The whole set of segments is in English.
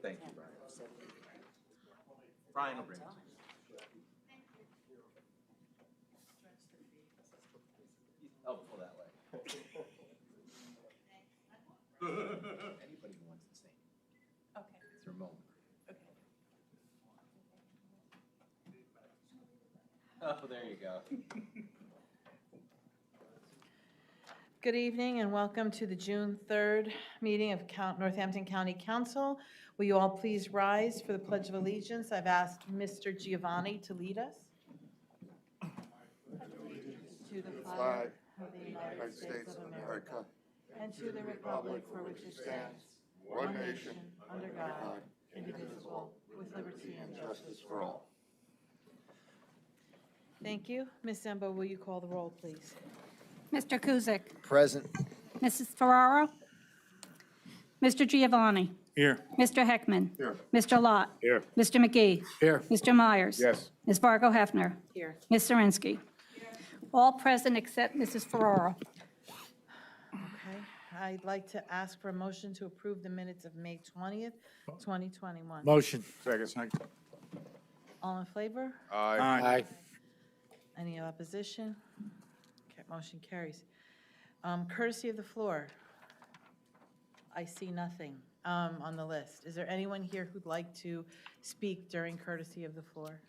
Thank you, Brian. Brian will bring it to you. Oh, pull that way. Anybody who wants to sing. Okay. It's your moment. Oh, there you go. Good evening and welcome to the June 3rd meeting of Northampton County Council. Will you all please rise for the Pledge of Allegiance? I've asked Mr. Giovanni to lead us. To the flag of the United States of America and to the republic for which it stands, one nation, under God, indivisible, with liberty and justice for all. Thank you. Ms. Zembo, will you call the roll, please? Mr. Kuzic. Present. Mrs. Ferraro. Mr. Giovanni. Here. Mr. Heckman. Here. Mr. Lott. Here. Mr. McGee. Here. Mr. Myers. Yes. Ms. Fargo Hefner. Here. Ms. Zirinsky. All present except Mrs. Ferraro. Okay. I'd like to ask for a motion to approve the minutes of May 20th, 2021. Motion. Second. All in favor? Aye. Any opposition? Okay, motion carries. Courtesy of the floor. I see nothing on the list. Is there anyone here who'd like to speak during courtesy of the floor?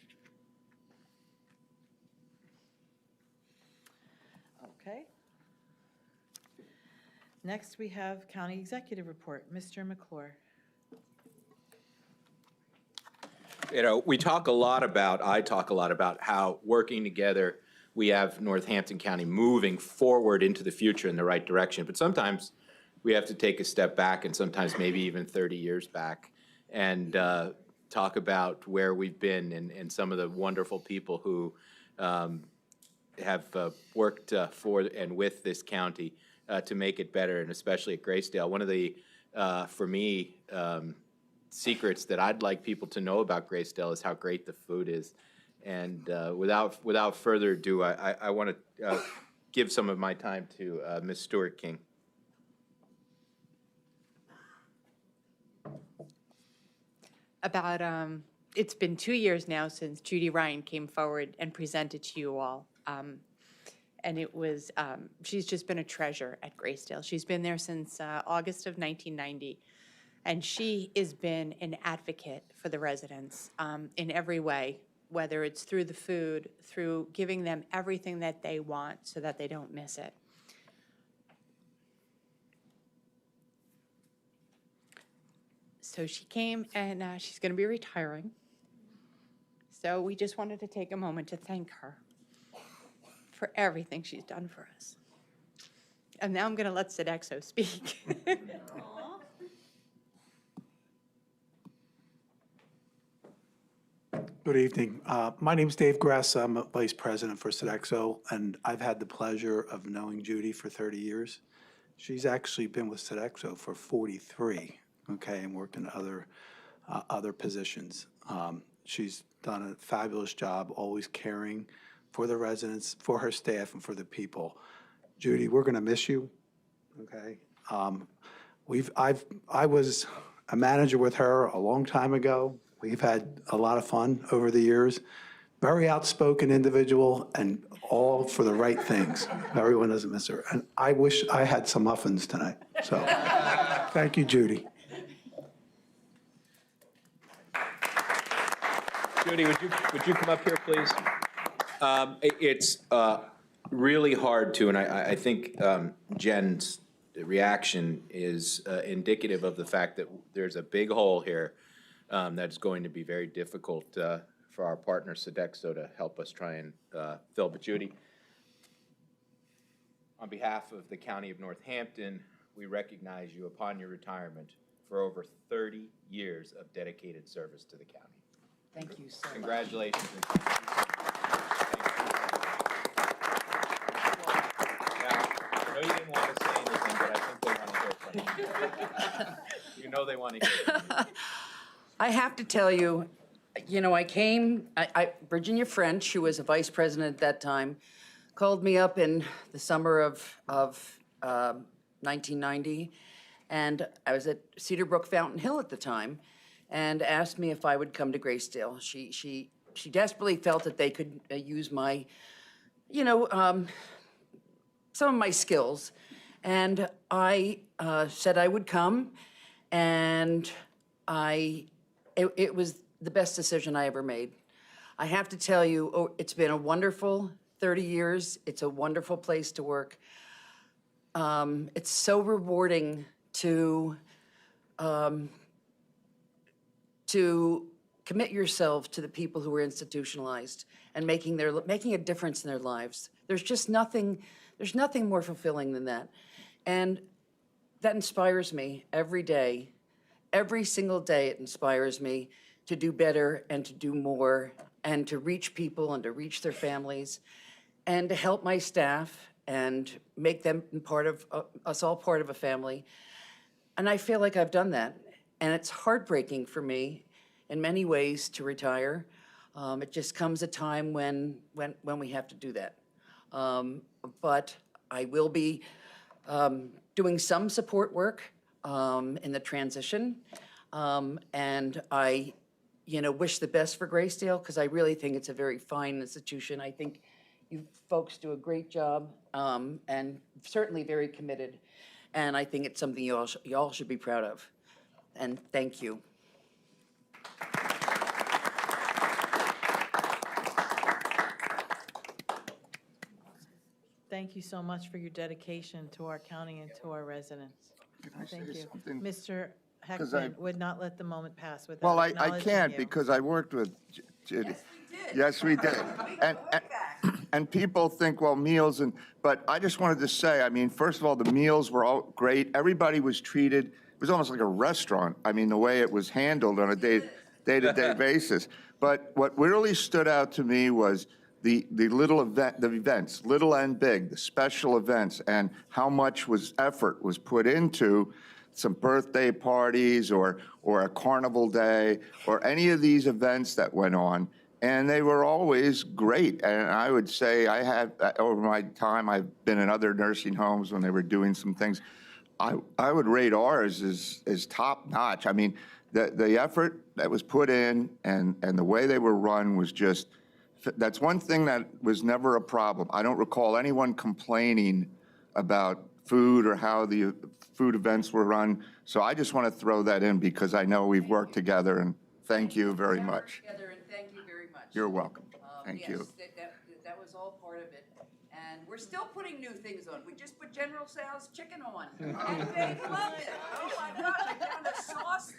Okay. Next, we have County Executive Report. Mr. McClure. You know, I talk a lot about how working together, we have Northampton County moving forward into the future in the right direction. But sometimes we have to take a step back, and sometimes maybe even 30 years back, and talk about where we've been and some of the wonderful people who have worked for and with this county to make it better, and especially at Graysdale. One of the, for me, secrets that I'd like people to know about Graysdale is how great the food is. And without further ado, I want to give some of my time to Ms. Stewart King. It's been 2 years now since Judy Ryan came forward and presented to you all. And it was, she's just been a treasure at Graysdale. She's been there since August of 1990. And she has been an advocate for the residents in every way, whether it's through the food, through giving them everything that they want so that they don't miss it. So she came, and she's going to be retiring. So we just wanted to take a moment to thank her for everything she's done for us. And now I'm going to let Sodexo speak. Good evening. My name's Dave Gress. I'm a Vice President for Sodexo, and I've had the pleasure of knowing Judy for 30 years. She's actually been with Sodexo for 43, okay, and worked in other positions. She's done a fabulous job, always caring for the residents, for her staff, and for the people. Judy, we're going to miss you, okay? I was a manager with her a long time ago. We've had a lot of fun over the years. Very outspoken individual, and all for the right things. Everyone doesn't miss her. And I wish I had some muffins tonight. So thank you, Judy. Judy, would you come up here, please? It's really hard to, and I think Jen's reaction is indicative of the fact that there's a big hole here that's going to be very difficult for our partner Sodexo to help us try and fill. But Judy, on behalf of the County of Northampton, we recognize you upon your retirement for over 30 years of dedicated service to the county. Thank you so much. Congratulations. I know you didn't want to say anything, but I think they want to hear from you. You know they want to hear from you. I have to tell you, I came, Virginia French, who was a vice president at that time, called me up in the summer of 1990, and I was at Cedar Brook Fountain Hill at the time, and asked me if I would come to Graysdale. She desperately felt that they could use my, some of my skills. And I said I would come, and it was the best decision I ever made. I have to tell you, it's been a wonderful 30 years. It's a wonderful place to work. It's so rewarding to commit yourself to the people who are institutionalized and making a difference in their lives. There's nothing more fulfilling than that. And that inspires me every day. Every single day it inspires me to do better and to do more and to reach people and to reach their families and to help my staff and make them part of us all part of a family. And I feel like I've done that. And it's heartbreaking for me in many ways to retire. It just comes a time when we have to do that. But I will be doing some support work in the transition. And I, wish the best for Graysdale because I really think it's a very fine institution. I think you folks do a great job and certainly very committed. And I think it's something you all should be proud of. And thank you. Thank you so much for your dedication to our county and to our residents. Can I say Thank you. something? Mr. 'Cause I- Heckman would not let the moment pass without Well, I acknowledging can't you. because I worked with Judy. Yes, we did. And people think, well, meals but I just wanted to say, first of all, the meals were all great. Everybody was treated, it was almost like a restaurant. The way it was handled on a day-to-day basis. But what really stood out to me was the events, little and big, the special events, and how much effort was put into some birthday parties or a carnival day or any of these events that went on. And they were always great. And I would say over my time, I've been in other nursing homes when they were doing some things. I would rate ours as top notch. The effort that was put in and the way they were run was just, that's one thing that was never a problem. I don't recall anyone complaining about food or how the food events were run. So I just want to throw that in because I know we've worked together, and thank you very much. Together, and thank you very much. You're welcome. Thank you. Yes, that was all part of it. And we're still putting new things on. We just put General Tso's chicken on. And they love it. Oh my gosh, I found a sauce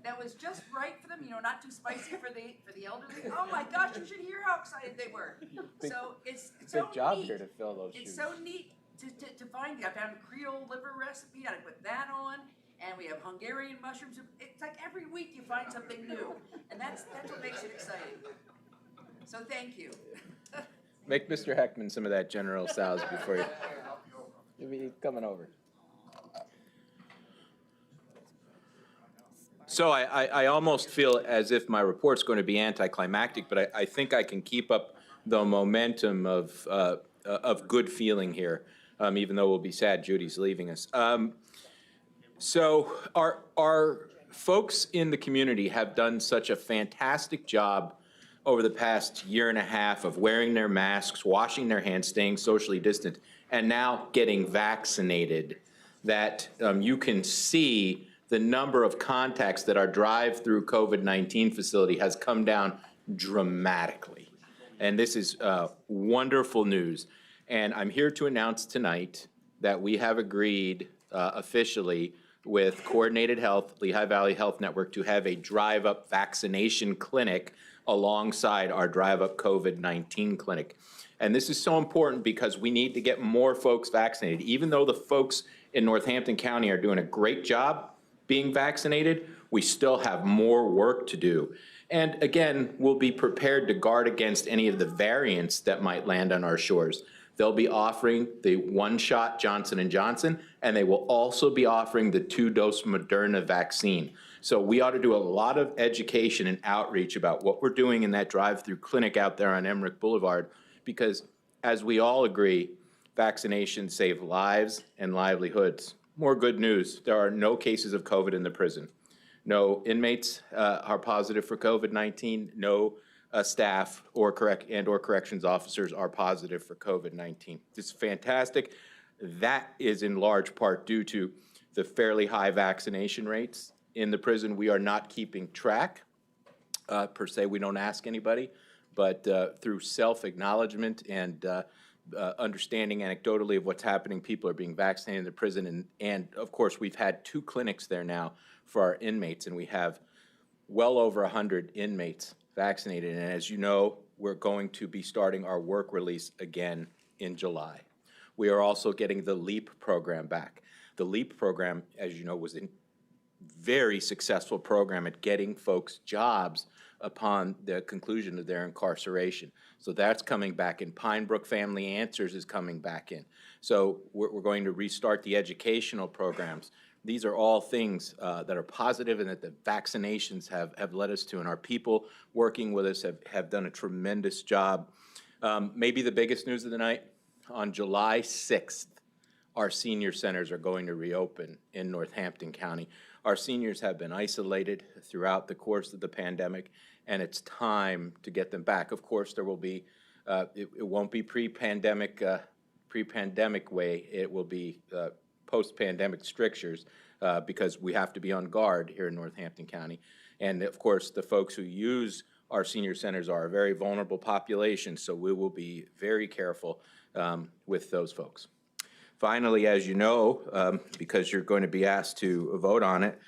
that was just right for them, not too spicy for the elderly. Oh my gosh, you should hear how excited they were. So it's so Big job neat. here to fill those shoes. It's so neat to find. I found a Creole liver recipe. I put that on. And we have Hungarian mushrooms. It's like every week you find something new. And that's what makes it exciting. So thank you. Make Mr. Heckman some of that General Tso's before you'll be coming over. So I almost feel as if my report's going to be anticlimactic, but I think I can keep up the momentum of good feeling here, even though we'll be sad Judy's leaving us. So our folks in the community have done such a fantastic job over the past year and a half of wearing their masks, washing their hands, staying socially distant, and now getting vaccinated, that you can see the number of contacts that our drive-through COVID-19 facility has come down dramatically. And this is wonderful news. And I'm here to announce tonight that we have agreed officially with Coordinated Health, Lehigh Valley Health Network, to have a drive-up vaccination clinic alongside our drive-up COVID-19 clinic. And this is so important because we need to get more folks vaccinated. Even though the folks in Northampton County are doing a great job being vaccinated, we still have more work to do. And again, we'll be prepared to guard against any of the variants that might land on our shores. They'll be offering the one-shot Johnson & Johnson, and they will also be offering the 2-dose Moderna vaccine. So we ought to do a lot of education and outreach about what we're doing in that drive-through clinic out there on Emmerich Boulevard, because as we all agree, vaccinations save lives and livelihoods. More good news, there are no cases of COVID in the prison. No inmates are positive for COVID-19. No staff or corrections officers are positive for COVID-19. This is fantastic. That is in large part due to the fairly high vaccination rates in the prison. We are not keeping track per se. We don't ask anybody, but through self-acknowledgement and understanding anecdotally of what's happening, people are being vaccinated in the prison. And of course, we've had 2 clinics there now for our inmates, and we have well over 100 inmates vaccinated. And as you know, we're going to be starting our work release again in July. We are also getting the LEAP program back. The LEAP program, as you know, was a very successful program at getting folks jobs upon the conclusion of their incarceration. So that's coming back in. Pine Brook Family Answers is coming back in. So we're going to restart the educational programs. These are all things that are positive and that the vaccinations have led us to, and our people working with us have done a tremendous job. Maybe the biggest news of the night, on July 6th, our senior centers are going to reopen in Northampton County. Our seniors have been isolated throughout the course of the pandemic, and it's time to get them back. Of course, there will be, it won't be pre-pandemic way. It will be post-pandemic strictures because we have to be on guard here in Northampton County. And of course, the folks who use our senior centers are a very vulnerable population, so we will be very careful with those folks. Finally, as you know, because you're going to be asked to vote on it,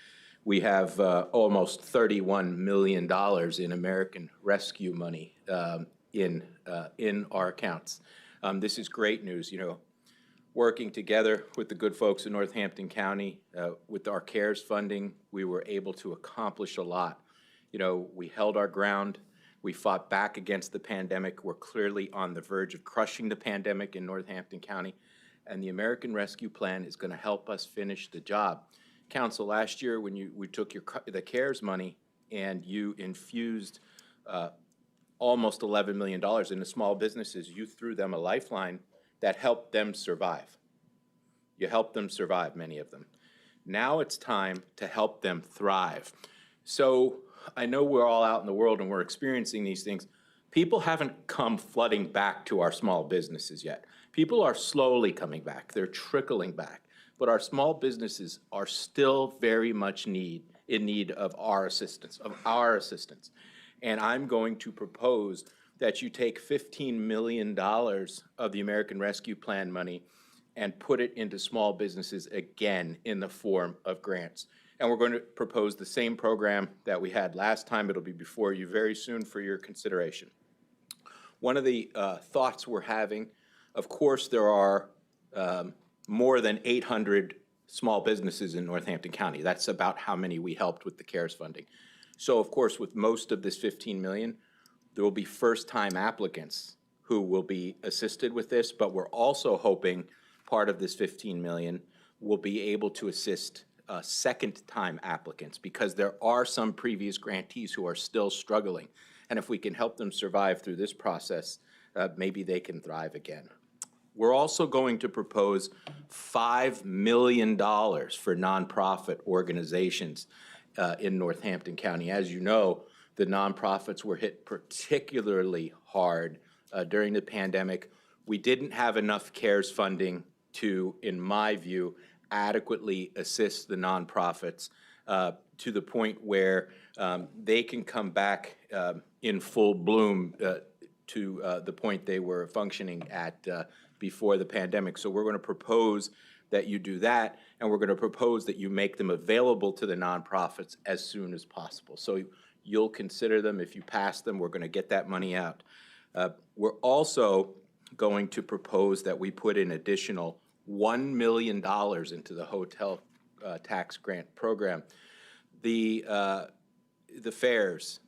we have almost $31 million in American Rescue money in our accounts. This is great news. You know, working together with the good folks in Northampton County, with our CARES funding, we were able to accomplish a lot. You know, we held our ground. We fought back against the pandemic. We're clearly on the verge of crushing the pandemic in Northampton County, and the American Rescue Plan is going to help us finish the job. Council, last year when we took the CARES money and you infused almost $11 million into small businesses, you threw them a lifeline that helped them survive. You helped them survive, many of them. Now it's time to help them thrive. So I know we're all out in the world and we're experiencing these things. People haven't come flooding back to our small businesses yet. People are slowly coming back. They're trickling back. But our small businesses are still very much in need of our assistance, And I'm going to propose that you take $15 million of the American Rescue Plan money and put it into small businesses again in the form of grants. And we're going to propose the same program that we had last time. It'll be before you very soon for your consideration. One of the thoughts we're having, of course, there are more than 800 small businesses in Northampton County. That's about how many we helped with the CARES funding. So, of course, with most of this $15 million, there will be first-time applicants who will be assisted with this, but we're also hoping part of this $15 million will be able to assist second-time applicants, because there are some previous grantees who are still struggling. And if we can help them survive through this process, maybe they can thrive again. We're also going to propose $5 million for nonprofit organizations in Northampton County. As you know, the nonprofits were hit particularly hard during the pandemic. We didn't have enough CARES funding to, in my view, adequately assist the nonprofits to the point where they can come back in full bloom to the point they were functioning at before the pandemic. So we're going to propose that you do that, and we're going to propose that you make them available to the nonprofits as soon as possible. So you'll consider them. If you pass them, we're going to get that money out. We're also going to propose that we put an additional $1 million into the hotel tax grant program. The fairs,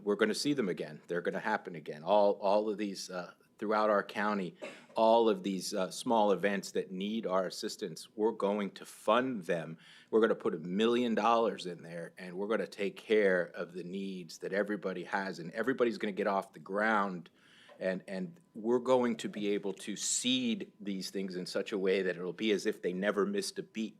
we're going to see them again. They're going to happen again. All of these throughout our county, all of these small events that need our assistance, we're going to fund them. We're going to put $1 million in there, and we're going to take care of the needs that everybody has, and everybody's going to get off the ground, and we're going to be able to seed these things in such a way that it'll be as if they never missed a beat.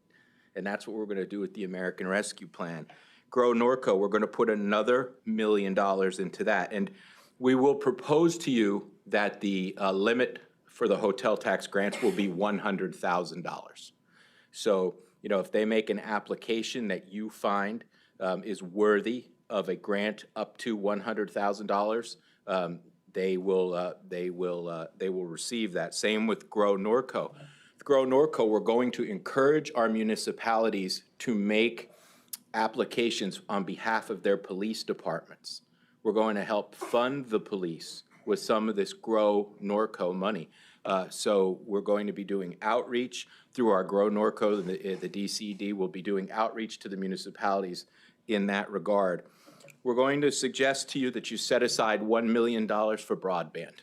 And that's what we're going to do with the American Rescue Plan. Grow Norco, we're going to put another $1 million into that. And we will propose to you that the limit for the hotel tax grants will be $100,000. So, if they make an application that you find is worthy of a grant up to $100,000, they will receive that. Same with Grow Norco. With Grow Norco, we're going to encourage our municipalities to make applications on behalf of their police departments. We're going to help fund the police with some of this Grow Norco money. So we're going to be doing outreach through our Grow Norco. The DCD will be doing outreach to the municipalities in that regard. We're going to suggest to you that you set aside $1 million for broadband.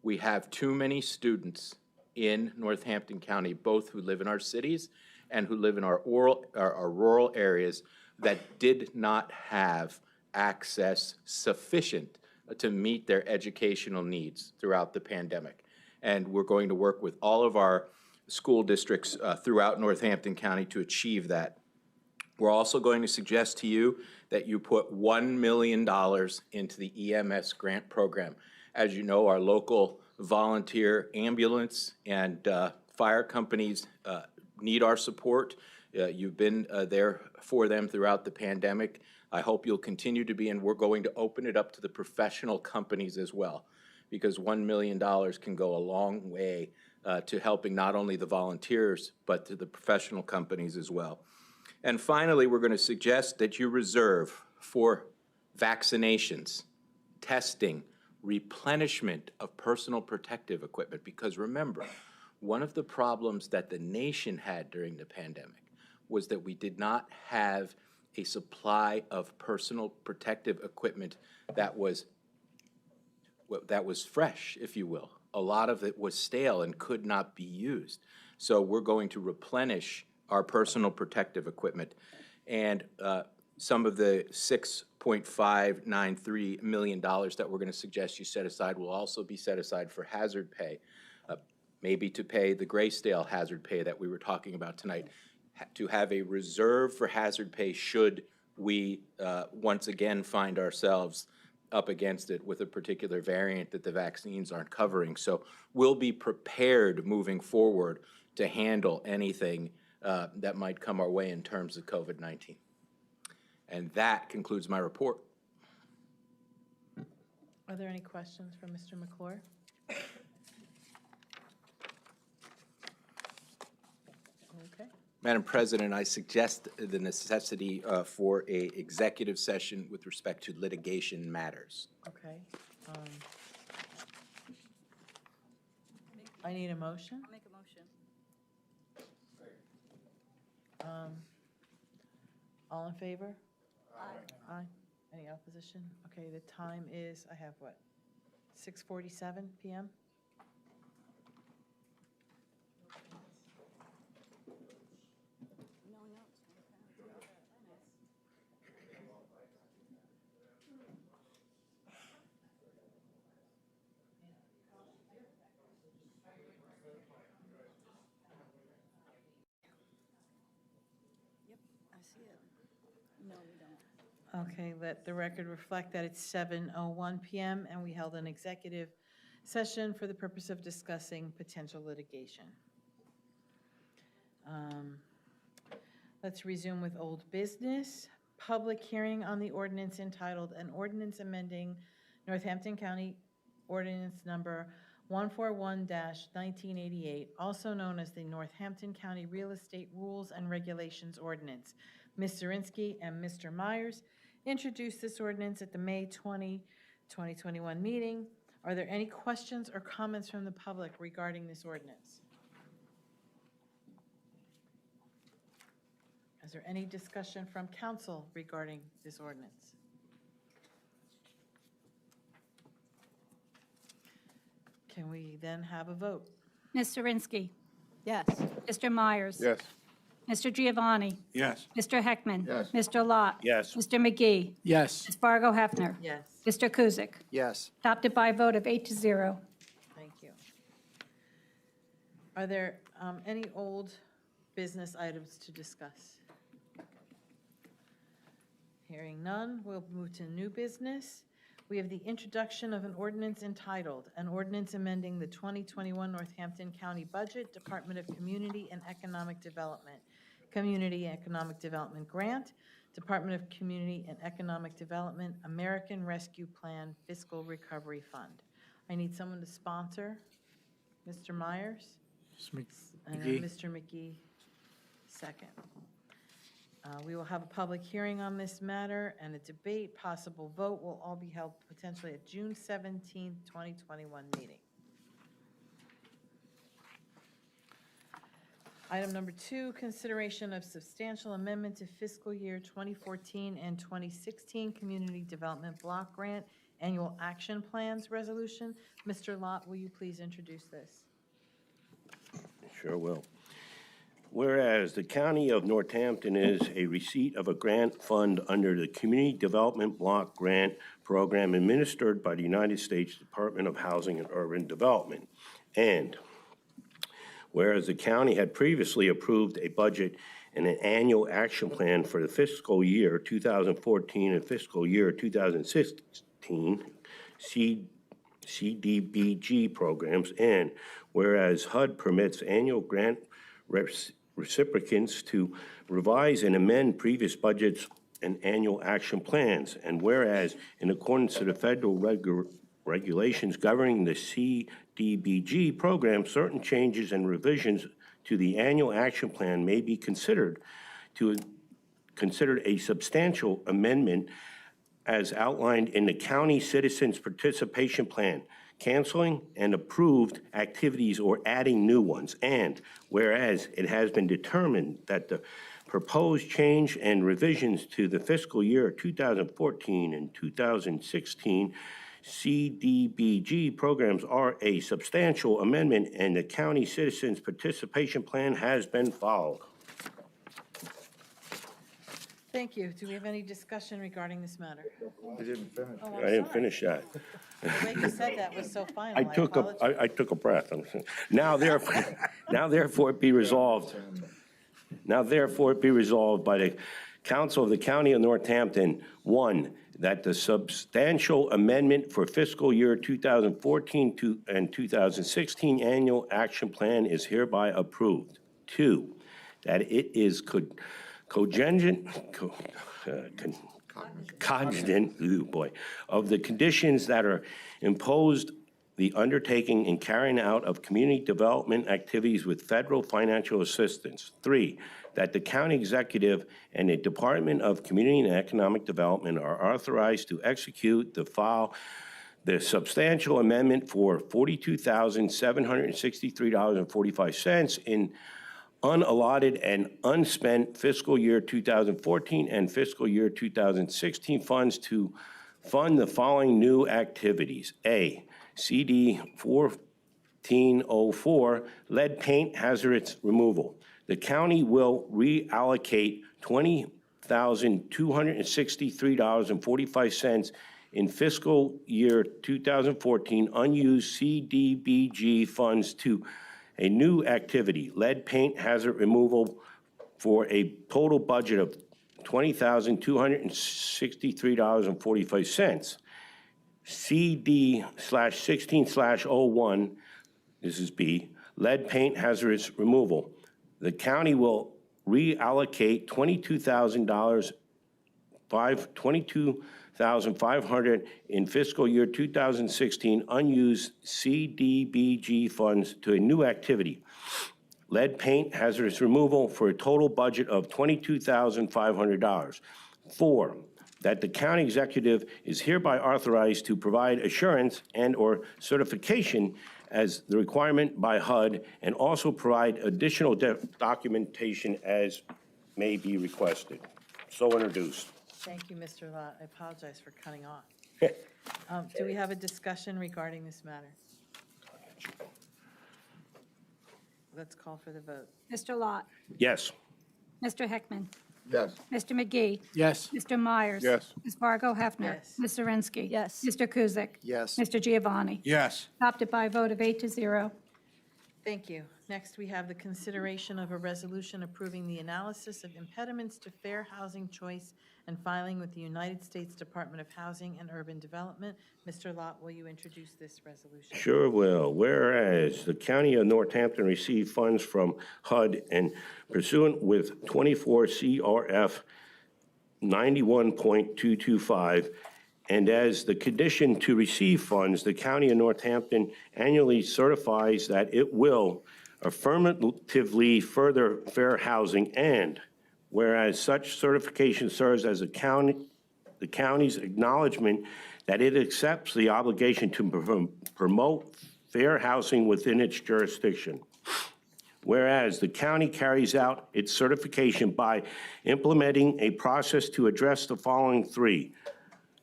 We have too many students in Northampton County, both who live in our cities and who live in our rural areas, that did not have access sufficient to meet their educational needs throughout the pandemic. And we're going to work with all of our school districts throughout Northampton County to achieve that. We're also going to suggest to you that you put $1 million into the EMS grant program. As you know, our local volunteer ambulance and fire companies need our support. You've been there for them throughout the pandemic. I hope you'll continue to be, and we're going to open it up to the professional companies as well, because $1 million can go a long way to helping not only the volunteers, but to the professional companies as well. And finally, we're going to suggest that you reserve for vaccinations, testing, replenishment of personal protective equipment, because remember, one of the problems that the nation had during the pandemic was that we did not have a supply of personal protective equipment that was fresh, if you will. A lot of it was stale and could not be used. So we're going to replenish our personal protective equipment. And some of the $6.593 million that we're going to suggest you set aside will also be set aside for hazard pay, maybe to pay the Graysdale hazard pay that we were talking about tonight, to have a reserve for hazard pay should we once again find ourselves up against it with a particular variant that the vaccines aren't covering. So we'll be prepared moving forward to handle anything that might come our way in terms of COVID-19. And that concludes my report. Are there any questions for Mr. McClure? Okay. Madam President, I suggest the necessity for an executive session with respect to litigation matters. Okay. I need a motion. I'll make a motion. All in favor? Aye. Any opposition? Okay, the time is, I have what, 6:47 PM? Okay, let the record reflect that it's 7:01 PM and we held an executive session for the purpose of discussing potential litigation. Let's resume with old business. Public hearing on the ordinance entitled, an ordinance amending Northampton County Ordinance Number 141-1988, also known as the Northampton County Real Estate Rules and Regulations Ordinance. Ms. Zirinsky and Mr. Myers introduced this ordinance at the May 20, 2021 meeting. Are there any questions or comments from the public regarding this ordinance? Is there any discussion from council regarding this ordinance? Can we then have a vote? Ms. Zirinsky. Yes. Mr. Myers. Yes. Mr. Giovanni. Yes. Mr. Heckman. Yes. Mr. Lott. Yes. Mr. McGee. Yes. Ms. Fargo Hefner. Yes, Mr. Kuzic. Yes. Adopted by a vote of 8-0. thank you. Are there any old business items to discuss? Hearing none, we'll move to new business. We have the introduction of an ordinance entitled, "An Ordinance Amending the 2021 Northampton County Budget, Department of Community and Economic Development, Community Economic Development Grant, Department of Community and Economic Development, American Rescue Plan Fiscal Recovery Fund." I need someone to sponsor. Mr. Myers? And then Mr. McGee, second. We will have a public hearing on this matter, and a debate, possible vote will all be held potentially at June 17th, 2021 meeting. Item number 2, consideration of substantial amendment to fiscal year 2014 and 2016 Community Development Block Grant Annual Action Plans Resolution. Mr. Lott, will you please introduce this? Sure will. Whereas the County of Northampton is a receipt of a grant fund under the Community Development Block Grant Program administered by the United States Department of Housing and Urban Development. And whereas the county had previously approved a budget and an annual action plan for the fiscal year 2014 and fiscal year 2016 CDBG programs, and whereas HUD permits annual grant recipients to revise and amend previous budgets and annual action plans, and whereas in accordance to the federal regulations governing the CDBG program, certain changes and revisions to the annual action plan may be considered a substantial amendment as outlined in the County Citizens Participation Plan, canceling and approved activities or adding new ones. And whereas it has been determined that the proposed change and revisions to the fiscal year 2014 and 2016 CDBG programs are a substantial amendment, and the County Citizens Participation Plan has been followed. Thank you. Do we have any discussion regarding this matter? I didn't finish. Oh, I didn't sorry. finish that. The way you said that was so final. I took a breath. Now therefore it be resolved. Now therefore it be resolved by the Council of the County of Northampton, 1, that the substantial amendment for fiscal year 2014 and 2016 annual action plan is hereby approved. 2, that it is cognizant of the conditions that are imposed the undertaking and carrying out of community development activities with federal financial assistance. 3, that the county executive and the Department of Community and Economic Development are authorized to execute the substantial amendment for $42,763.45 in unallotted and unspent fiscal year 2014 and fiscal year 2016 funds to fund the following new activities. A, CD 1404, lead paint hazardous removal. The county will reallocate $20,263.45 in fiscal year 2014 unused CDBG funds to a new activity, lead paint hazard removal, for a total budget of $20,263.45. CD/16/01, this is B, lead paint hazardous removal. The county will reallocate $22,500 in fiscal year 2016 unused CDBG funds to a new activity, lead paint hazardous removal, for a total budget of $22,500. 4, that the county executive is hereby authorized to provide assurance and/or certification as the requirement by HUD, and also provide additional documentation as may be requested. So introduced. Thank you, Mr. Lott. I apologize for cutting off. Do we have a discussion regarding this matter? Let's call for the vote. Mr. Lott. Yes. Mr. Heckman. Yes. Mr. McGee. Yes. Mr. Myers. Yes. Ms. Fargo Hefner. Yes. Ms. Zirinsky. Yes. Mr. Kuzic. Yes. Mr. Giovanni. Yes. Adopted by a vote of 8 to 0. Thank you. Next, we have the consideration of a resolution approving the analysis of impediments to fair housing choice and filing with the United States Department of Housing and Urban Development. Mr. Lott, will you introduce this resolution? Sure will. Whereas the County of Northampton received funds from HUD and pursuant with 24 CRF 91.225, and as the condition to receive funds, the County of Northampton annually certifies that it will affirmatively further fair housing, and whereas such certification serves as the county's acknowledgement that it accepts the obligation to promote fair housing within its jurisdiction. Whereas the county carries out its certification by implementing a process to address the following three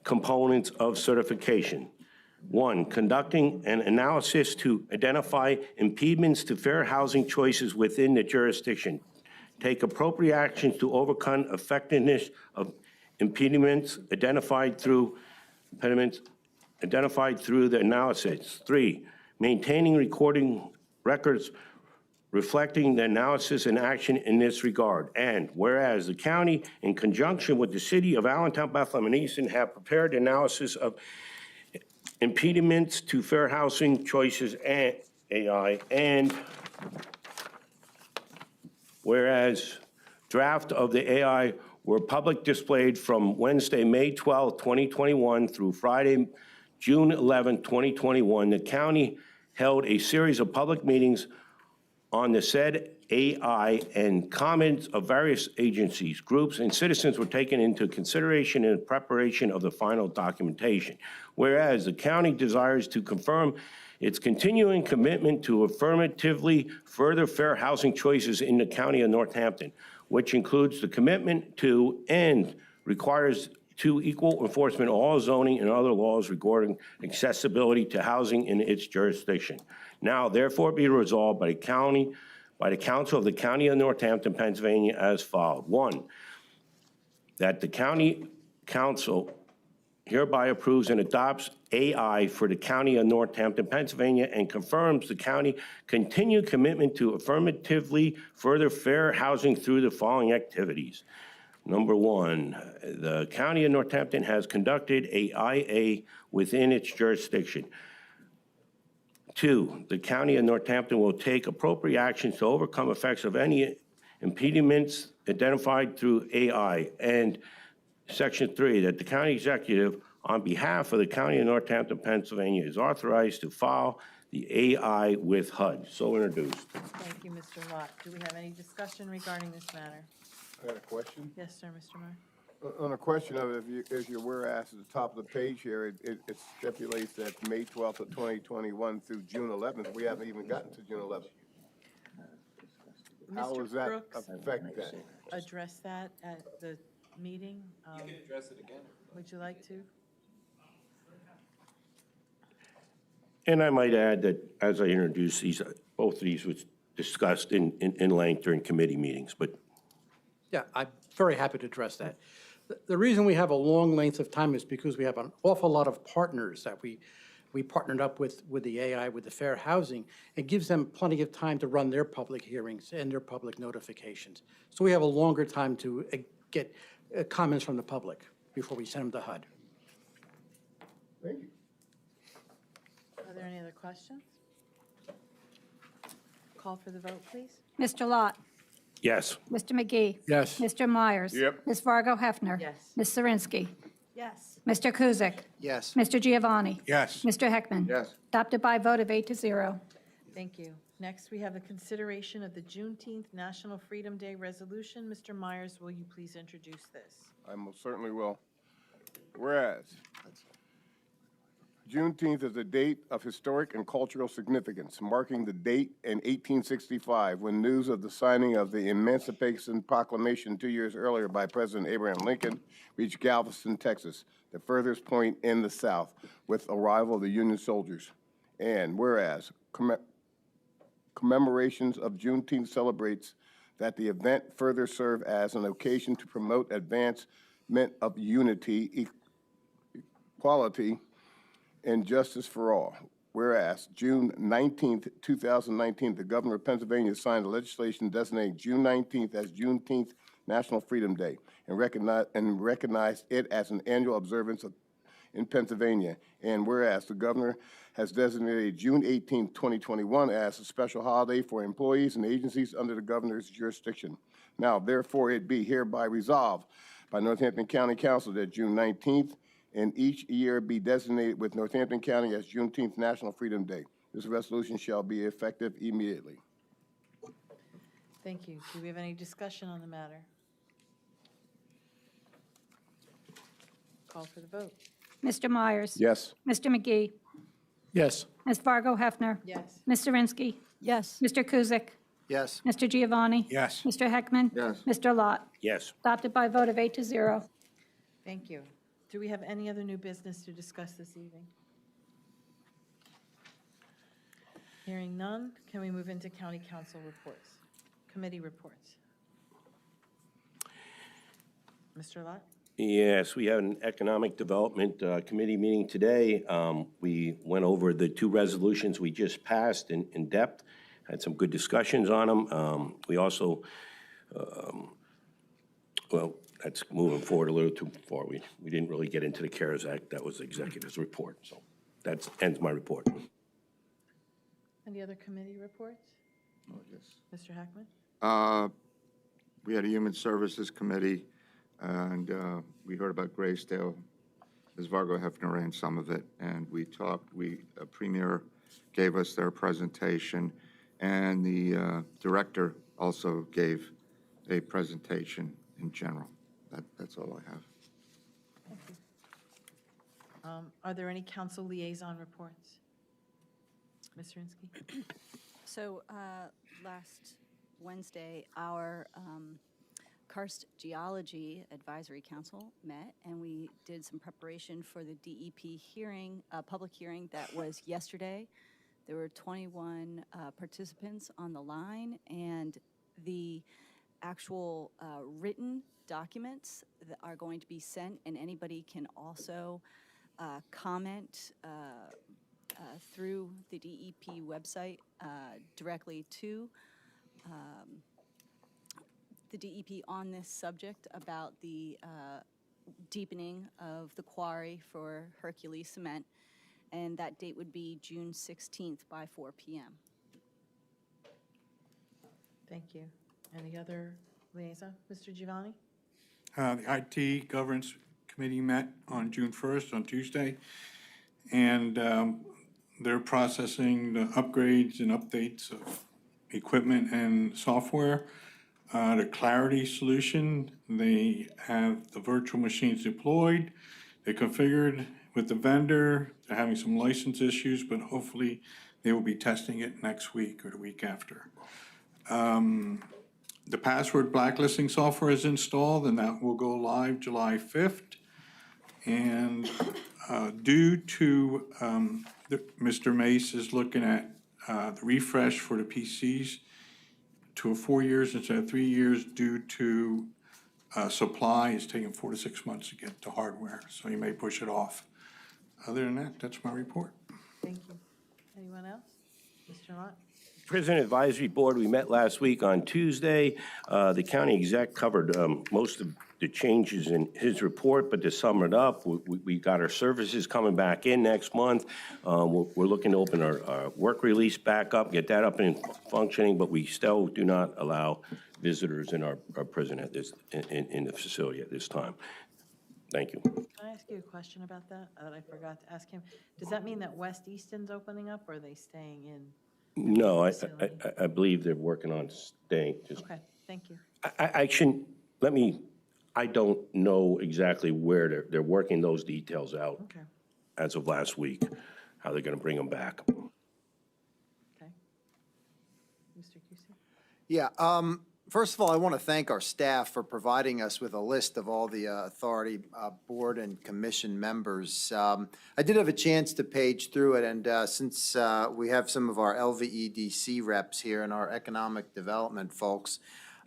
components of certification. One, conducting an analysis to identify impediments to fair housing choices within the jurisdiction. Take appropriate actions to overcome effectiveness of impediments identified through the analysis. Three, maintaining recording records reflecting the analysis and action in this regard. And whereas the county, in conjunction with the city of Allentown, Bethlehem, and Easton, have prepared analysis of impediments to fair housing choices and AI, and whereas draft of the AI were public displayed from Wednesday, May 12, 2021 through Friday, June 11, 2021, the county held a series of public meetings on the said AI, and comments of various agencies, groups, and citizens were taken into consideration in the preparation of the final documentation. Whereas the county desires to confirm its continuing commitment to affirmatively further fair housing choices in the County of Northampton, which includes the commitment to and requires to equal enforcement of all zoning and other laws regarding accessibility to housing in its jurisdiction. Now, therefore, be resolved by the Council of the County of Northampton, Pennsylvania, as follows. One, that the County Council hereby approves and adopts AI for the County of Northampton, Pennsylvania, and confirms the county continued commitment to affirmatively further fair housing through the following activities. Number one, the County of Northampton has conducted a IA within its jurisdiction. Two, the County of Northampton will take appropriate actions to overcome effects of any impediments identified through AI. And Section 3, that the county executive, on behalf of the County of Northampton, Pennsylvania, is authorized to file the AI with HUD. So introduced. Thank you, Mr. Lott. Do we have any discussion regarding this matter? I had a question. Yes, sir, Mr. Meyer. On the question of if your whereas at the top of the page here, it stipulates that May 12th of 2021 through June 11th, we haven't even gotten to June 11th. How Mr. does that Brooks affect that? address that at the meeting? You can address it again. Would you like to? And I might add that as I introduced these, both of these was discussed in length during committee meetings, but Yeah, I'm very happy to address that. The reason we have a long length of time is because we have an awful lot of partners that we partnered up with the AI, with the fair housing. It gives them plenty of time to run their public hearings and their public notifications. So we have a longer time to get comments from the public before we send them to HUD. Thank you. Are there any other questions? Call for the vote, please. Mr. Lott. yes. Mr. McGee. Yes. Mr. Myers. Yep. Ms. Fargo Hefner. Yes. Ms. Zirinsky. Yes. Mr. Kuzic. Yes. Mr. Giovanni. Yes. Mr. Heckman. Yes. Adopted by a vote of 8-0. Thank you. Next, we have the consideration of the Juneteenth National Freedom Day Resolution. Mr. Myers, will you please introduce this? I most certainly will. Whereas Juneteenth is a date of historic and cultural significance, marking the date in 1865 when news of the signing of the Emancipation Proclamation 2 years earlier by President Abraham Lincoln reached Galveston, Texas, the furthest point in the South with arrival of the Union soldiers. And whereas commemorations of Juneteenth celebrates that the event further serve as an occasion to promote advancement of unity, equality, and justice for all. whereas June 19th, 2019, the governor of Pennsylvania signed a legislation designating June 19th as Juneteenth National Freedom Day and recognized it as an annual observance in Pennsylvania. And whereas the governor has designated June 18, 2021 as a special holiday for employees and agencies under the governor's jurisdiction. Now, therefore, it be hereby resolved by Northampton County Council that June 19th and each year be designated with Northampton County as Juneteenth National Freedom Day. This resolution shall be effective immediately. Thank you. Do we have any discussion on the matter? Call for the vote. Mr. Myers? Yes. Mr. McGee? Yes. Ms. Fargo Hefner? Yes. Ms. Zirinsky? Yes. Mr. Kuzic? Yes. Mr. Giovanni? Yes. Mr. Heckman? Yes. Mr. Lot? Yes. Adopted by a vote of 8-0. Thank you. Do we have any other new business to discuss this evening? Hearing none, can we move into county council reports, committee reports? Mr. Lot? Yes, we had an Economic Development Committee meeting today. We went over the two resolutions we just passed in depth, had some good discussions on them. We also, well, that's moving forward a little too far. We didn't really get into the CARES Act. That was the executive's report. So that ends my report. Any other committee reports? Oh, yes. Mr. Hackman? We had a Human Services Committee, and we heard about Graysdale. Ms. Vargo Hefner ran some of it, and we talked, a premier gave us their presentation, and the director also gave a presentation in general. That's all I have. Thank you. Are there any council liaison reports? Ms. Zirinsky? So last Wednesday, our Karst Geology Advisory Council met, and we did some preparation for the DEP hearing, public hearing that was yesterday. There were 21 participants on the line, and the actual written documents that are going to be sent, and anybody can also comment through the DEP website directly to the DEP on this subject about the deepening of the quarry for Hercules Cement, and that date would be June 16th by 4 p.m. Thank you. Any other liaison? Mr. Giovanni? The IT Governance Committee met on June 1st, on Tuesday, and they're processing the upgrades and updates of equipment and software. The Clarity solution, they have the virtual machines deployed, they're configured with the vendor, they're having some license issues, but hopefully they will be testing it next week or the week after. The password blacklisting software is installed, and that will go live July 5th. And due to Mr. Mace is looking at the refresh for the PCs to 4 years instead of 3 years due to supply. It's taking 4 to 6 months to get the hardware, so you may push it off. Other than that, that's my report. Thank you. Anyone else? Mr. Lott? Prison Advisory Board, we met last week on Tuesday. The county exec covered most of the changes in his report, but to sum it up, we got our services coming back in next month. We're looking to open our work release back up, get that up and functioning, but we still do not allow visitors in our prison at this, in the facility at this time. Thank you. Can I ask you a question about that I forgot to ask him? Does that mean that West Easton's opening up, or are they staying in? No, I believe they're working on staying. Okay, thank you. I shouldn't, I don't know exactly where they're working those details out Okay, as of last week, how they're gonna bring them back. okay. Mr. Cusi? Yeah, first of all, I want to thank our staff for providing us with a list of all the authority board and commission members. I did have a chance to page through it, and since we have some of our LVEDC reps here and our economic development folks,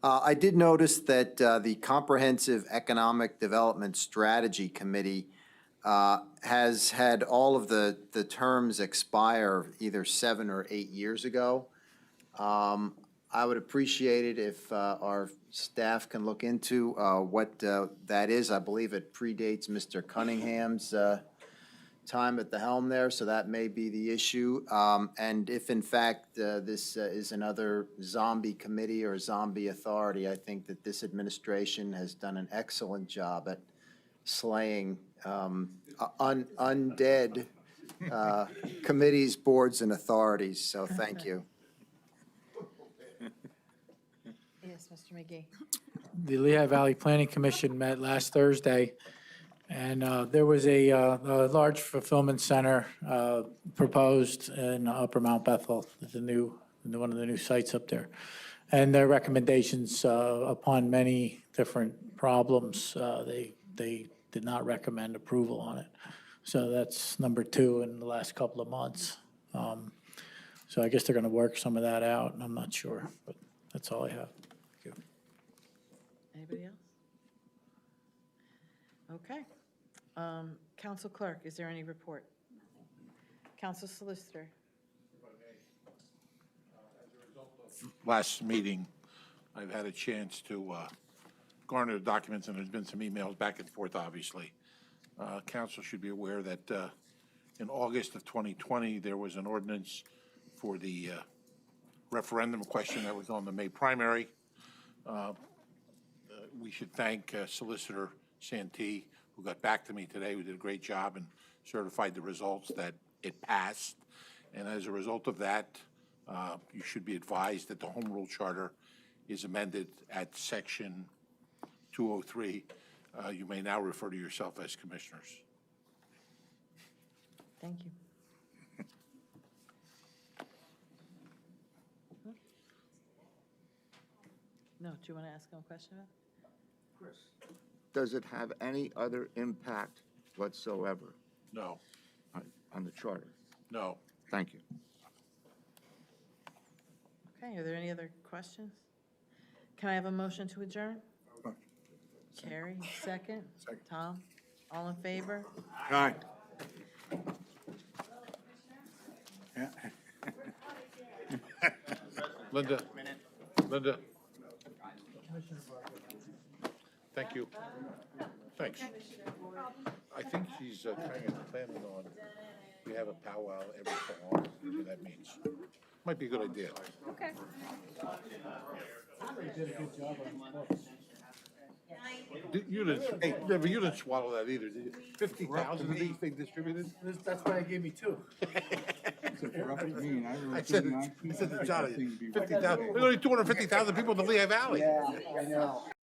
I did notice that the Comprehensive Economic Development Strategy Committee has had all of the terms expire either 7 or 8 years ago. I would appreciate it if our staff can look into what that is. I believe it predates Mr. Cunningham's time at the helm there, so that may be the issue. And if in fact this is another zombie committee or zombie authority, I think that this administration has done an excellent job at slaying undead committees, boards, and authorities, so thank you. Yes, Mr. McGee. The Lehigh Valley Planning Commission met last Thursday, and there was a large fulfillment center proposed in Upper Mount Bethel, one of the new sites up there. And their recommendations, upon many different problems, they did not recommend approval on it. So that's number 2 in the last couple of months. So I guess they're going to work some of that out, and I'm not sure, but that's all I have. Anybody else? Okay. Council Clerk, is there any report? Council Solicitor? Last meeting, I've had a chance to garner the documents, and there's been some emails back and forth, obviously. Council should be aware that in August of 2020, there was an ordinance for the referendum question that was on the May primary. We should thank Solicitor Santee, who got back to me today, who did a great job and certified the results that it passed. And as a result of that, you should be advised that the Home Rule Charter is amended at Section 203. You may now refer to yourself as commissioners. Thank you. No, do you want to ask him a question about it? Does it have any other impact whatsoever No, on the charter? no. Thank you. Okay, are there any other questions? Can I have a motion to adjourn? Carrie, second? Second. Tom? All in favor? Aye. Yeah. Linda, thank you. Thanks. I think she's planning on, we have a powwow every so often, whatever that means. Might be a good idea. Okay. You didn't, hey, River, you didn't swallow that either, did you? 50,000 of these they distributed? That's why I gave me 2. I said to Johnny, 50,000, there's only 250,000 people in the Lehigh Valley. Yeah, I know.